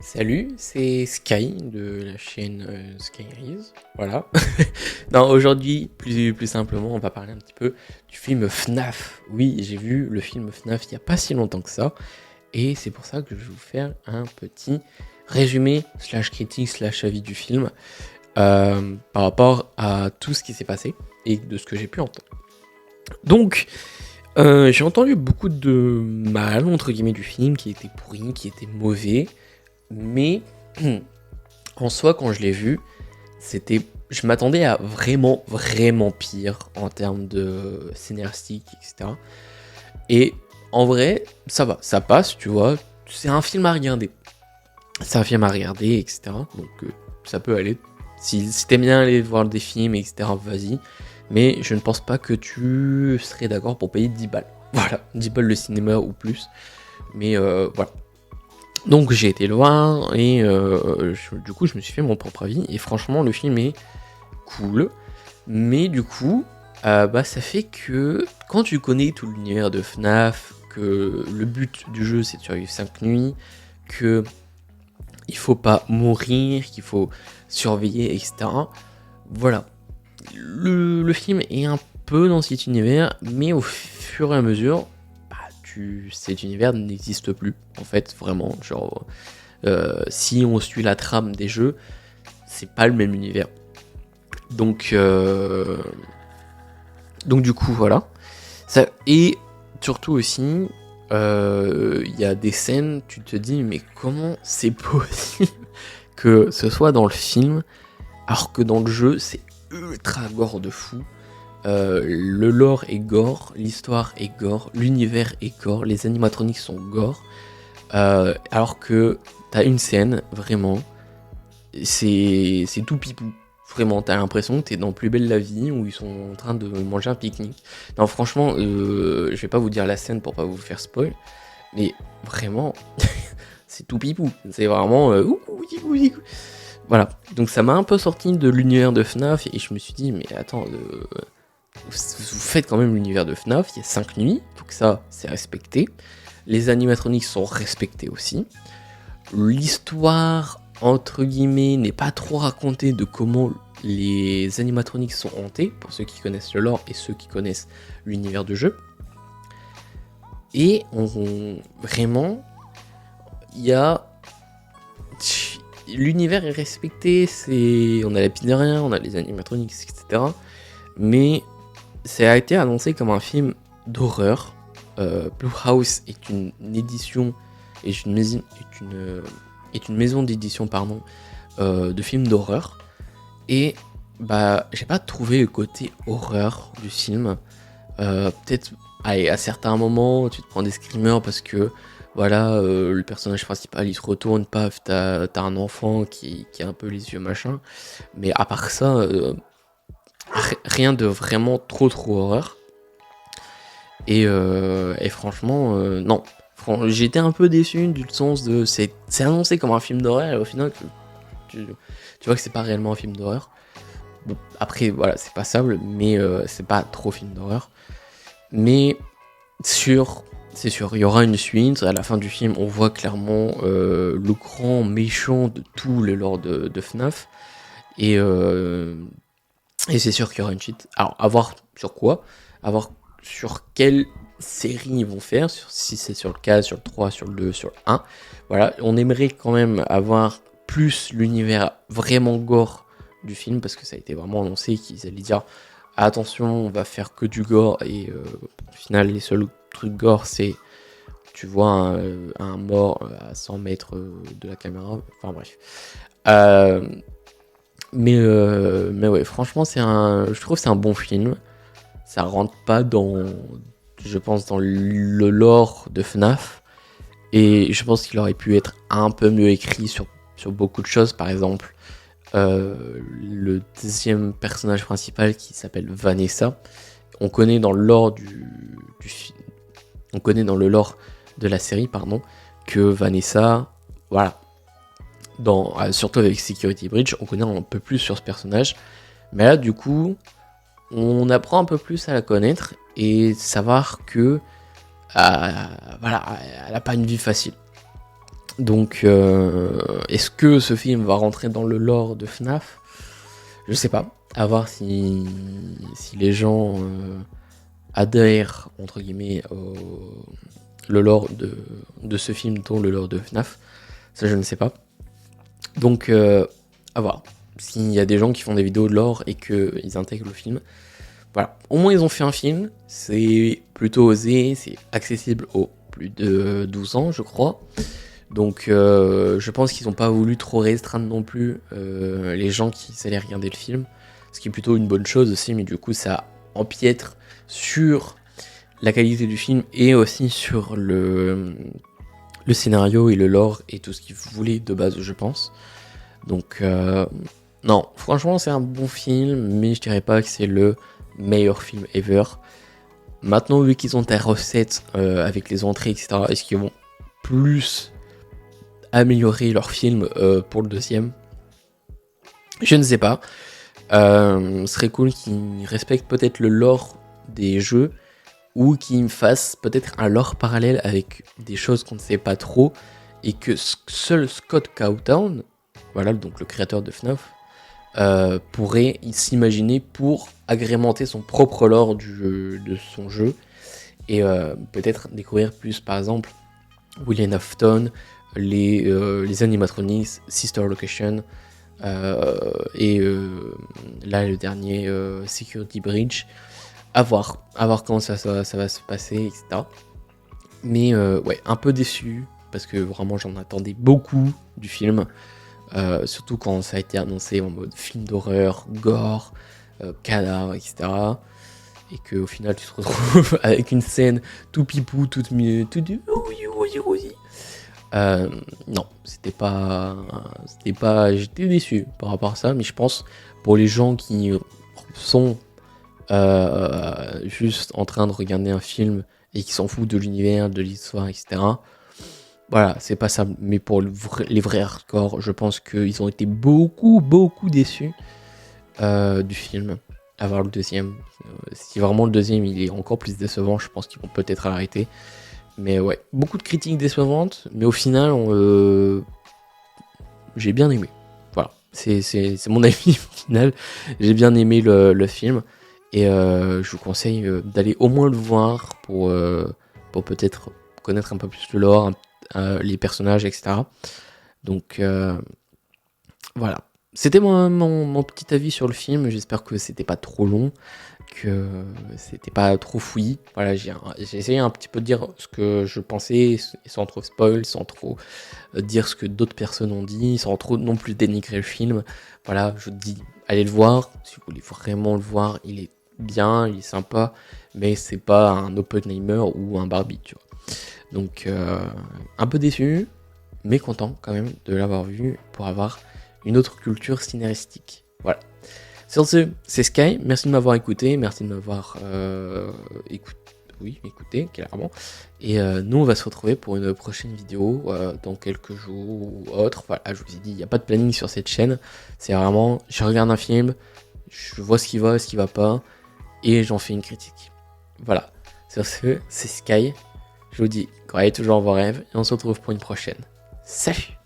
Salut, c'est Sky de la chaîne Skyrise. Voilà. Non, aujourd'hui, plus simplement, on va parler un petit peu du film FNAF. Oui, j'ai vu le film FNAF il n'y a pas si longtemps que ça. Et c'est pour ça que je vais vous faire un petit résumé, slash critique, slash avis du film par rapport à tout ce qui s'est passé et de ce que j'ai pu entendre. Donc, j'ai entendu beaucoup de mal, entre guillemets, du film, qui était pourri, qui était mauvais. Mais en soi, quand je l'ai vu, je m'attendais à vraiment pire en termes de scénaristique, etc. Et en vrai, ça va, ça passe, tu vois. C'est un film à regarder. C'est un film à regarder, etc. Donc ça peut aller. Si t'aimes bien aller voir des films, etc., vas-y. Mais je ne pense pas que tu serais d'accord pour payer 10 balles. Voilà, 10 balles le cinéma ou plus. Mais voilà. Donc j'ai été le voir et du coup je me suis fait mon propre avis et franchement le film est cool, mais du coup ça fait que quand tu connais tout l'univers de FNAF, que le but du jeu c'est de survivre 5 nuits, que il faut pas mourir, qu'il faut surveiller, etc. Voilà, le film est un peu dans cet univers, mais au fur et à mesure, cet univers n'existe plus en fait, vraiment, genre si on suit la trame des jeux, c'est pas le même univers. Donc du coup, voilà. Ça, et surtout aussi, il y a des scènes, tu te dis, mais comment c'est possible que ce soit dans le film, alors que dans le jeu, c'est ultra gore de fou. Le lore est gore, l'histoire est gore, l'univers est gore, les animatroniques sont gore. Alors que t'as une scène, vraiment, c'est tout pipou. Vraiment, t'as l'impression que t'es dans Plus belle la vie où ils sont en train de manger un pique-nique. Non, franchement, je vais pas vous dire la scène pour pas vous faire spoil, mais vraiment, c'est tout pipou. C'est vraiment. Voilà. Donc ça m'a un peu sorti de l'univers de FNAF et je me suis dit, mais attends, vous faites quand même l'univers de FNAF, il y a 5 nuits, donc ça, c'est respecté. Les animatroniques sont respectés aussi. L'histoire, entre guillemets, n'est pas trop racontée de comment les animatroniques sont hantés, pour ceux qui connaissent le lore et ceux qui connaissent l'univers du jeu. Et vraiment, il y a... L'univers est respecté, on a la pizzeria, on a les animatroniques, etc. Mais ça a été annoncé comme un film d'horreur. Blumhouse est une édition, est une maison d'édition de films d'horreur. Et j'ai pas trouvé le côté horreur du film. Peut-être, allez, à certains moments, tu te prends des screamers parce que voilà, le personnage principal il se retourne, paf, t'as un enfant qui a un peu les yeux machin. Mais à part ça, rien de vraiment trop horreur. Et franchement, non. J'étais un peu déçu du sens de. C'est annoncé comme un film d'horreur et au final, tu vois que c'est pas réellement un film d'horreur. Bon, après, voilà, c'est passable, mais c'est pas trop film d'horreur. Mais c'est sûr, il y aura une suite. À la fin du film, on voit clairement le grand méchant de tout le lore de FNAF. Et c'est sûr qu'il y aura une suite. Alors, à voir sur quoi, à voir sur quelle série ils vont faire, si c'est sur le 4, sur le 3, sur le 2, sur le 1. Voilà, on aimerait quand même avoir plus l'univers vraiment gore du film, parce que ça a été vraiment annoncé qu'ils allaient dire attention, on va faire que du gore, et au final, les seuls trucs gore, c'est tu vois un mort à 100 mètres de la caméra, enfin bref. Mais ouais, franchement, je trouve que c'est un bon film. Ça rentre pas je pense, dans le lore de FNAF. Et je pense qu'il aurait pu être un peu mieux écrit sur beaucoup de choses. Par exemple, le deuxième personnage principal qui s'appelle Vanessa. On connaît dans le lore on connaît dans le lore de la série, pardon, que Vanessa, voilà, surtout avec Security Breach, on connaît un peu plus sur ce personnage. Mais là, du coup, on apprend un peu plus à la connaître et savoir que voilà, elle n'a pas une vie facile. Donc, est-ce que ce film va rentrer dans le lore de FNAF? Je sais pas. À voir si les gens adhèrent, entre guillemets, le lore de ce film, dont le lore de FNAF. Ça, je ne sais pas. Donc, à voir. S'il y a des gens qui font des vidéos de lore et qu'ils intègrent le film. Voilà. Au moins, ils ont fait un film. C'est plutôt osé. C'est accessible aux plus de 12 ans, je crois. Donc, je pense qu'ils n'ont pas voulu trop restreindre non plus les gens qui allaient regarder le film. Ce qui est plutôt une bonne chose aussi, mais du coup, ça empiètre sur la qualité du film et aussi sur le scénario et le lore et tout ce qu'ils voulaient de base, je pense. Donc, non, franchement, c'est un bon film, mais je dirais pas que c'est le meilleur film ever. Maintenant, vu qu'ils ont des recettes avec les entrées, etc., est-ce qu'ils vont plus améliorer leur film pour le deuxième? Je ne sais pas. Ce serait cool qu'ils respectent peut-être le lore des jeux ou qu'ils fassent peut-être un lore parallèle avec des choses qu'on ne sait pas trop et que seul Scott Cawthon, voilà, donc le créateur de FNAF, pourrait s'imaginer pour agrémenter son propre lore de son jeu et peut-être découvrir plus, par exemple, William Afton, les animatronics, Sister Location, et là le dernier Security Bridge. À voir comment ça va se passer, etc. Mais ouais, un peu déçu, parce que vraiment j'en attendais beaucoup du film, surtout quand ça a été annoncé en mode film d'horreur, gore, cadavre, etc. Et qu'au final tu te retrouves avec une scène tout pipou, tout non, c'était pas, j'étais déçu par rapport à ça, mais je pense pour les gens qui sont juste en train de regarder un film et qui s'en foutent de l'univers, de l'histoire, etc. Voilà, c'est pas ça. Mais pour les vrais hardcore, je pense qu'ils ont été beaucoup déçus du film. À voir le deuxième. Si vraiment le deuxième il est encore plus décevant, je pense qu'ils vont peut-être l'arrêter. Mais ouais, beaucoup de critiques décevantes, mais au final, j'ai bien aimé. Voilà, c'est mon avis au final. J'ai bien aimé le film. Et je vous conseille d'aller au moins le voir pour peut-être connaître un peu plus le lore, les personnages, etc. Donc voilà. C'était mon petit avis sur le film. J'espère que c'était pas trop long, que c'était pas trop fouillis. Voilà, j'ai essayé un petit peu de dire ce que je pensais, sans trop spoil, sans trop dire ce que d'autres personnes ont dit, sans trop non plus dénigrer le film. Voilà, je vous dis, allez le voir. Si vous voulez vraiment le voir, il est bien, il est sympa, mais c'est pas un Oppenheimer ou un Barbie, tu vois. Donc un peu déçu, mais content quand même de l'avoir vu pour avoir une autre culture cinéastique. Voilà. Sur ce, c'est Sky, merci de m'avoir écouté, merci de m'avoir écouté, clairement. Et nous, on va se retrouver pour une prochaine vidéo dans quelques jours ou autre. Voilà, je vous ai dit, il n'y a pas de planning sur cette chaîne. C'est vraiment, je regarde un film, je vois ce qui va pas, et j'en fais une critique. Voilà. Sur ce, c'est Sky. Je vous dis, croyez toujours en vos rêves, et on se retrouve pour une prochaine. Salut!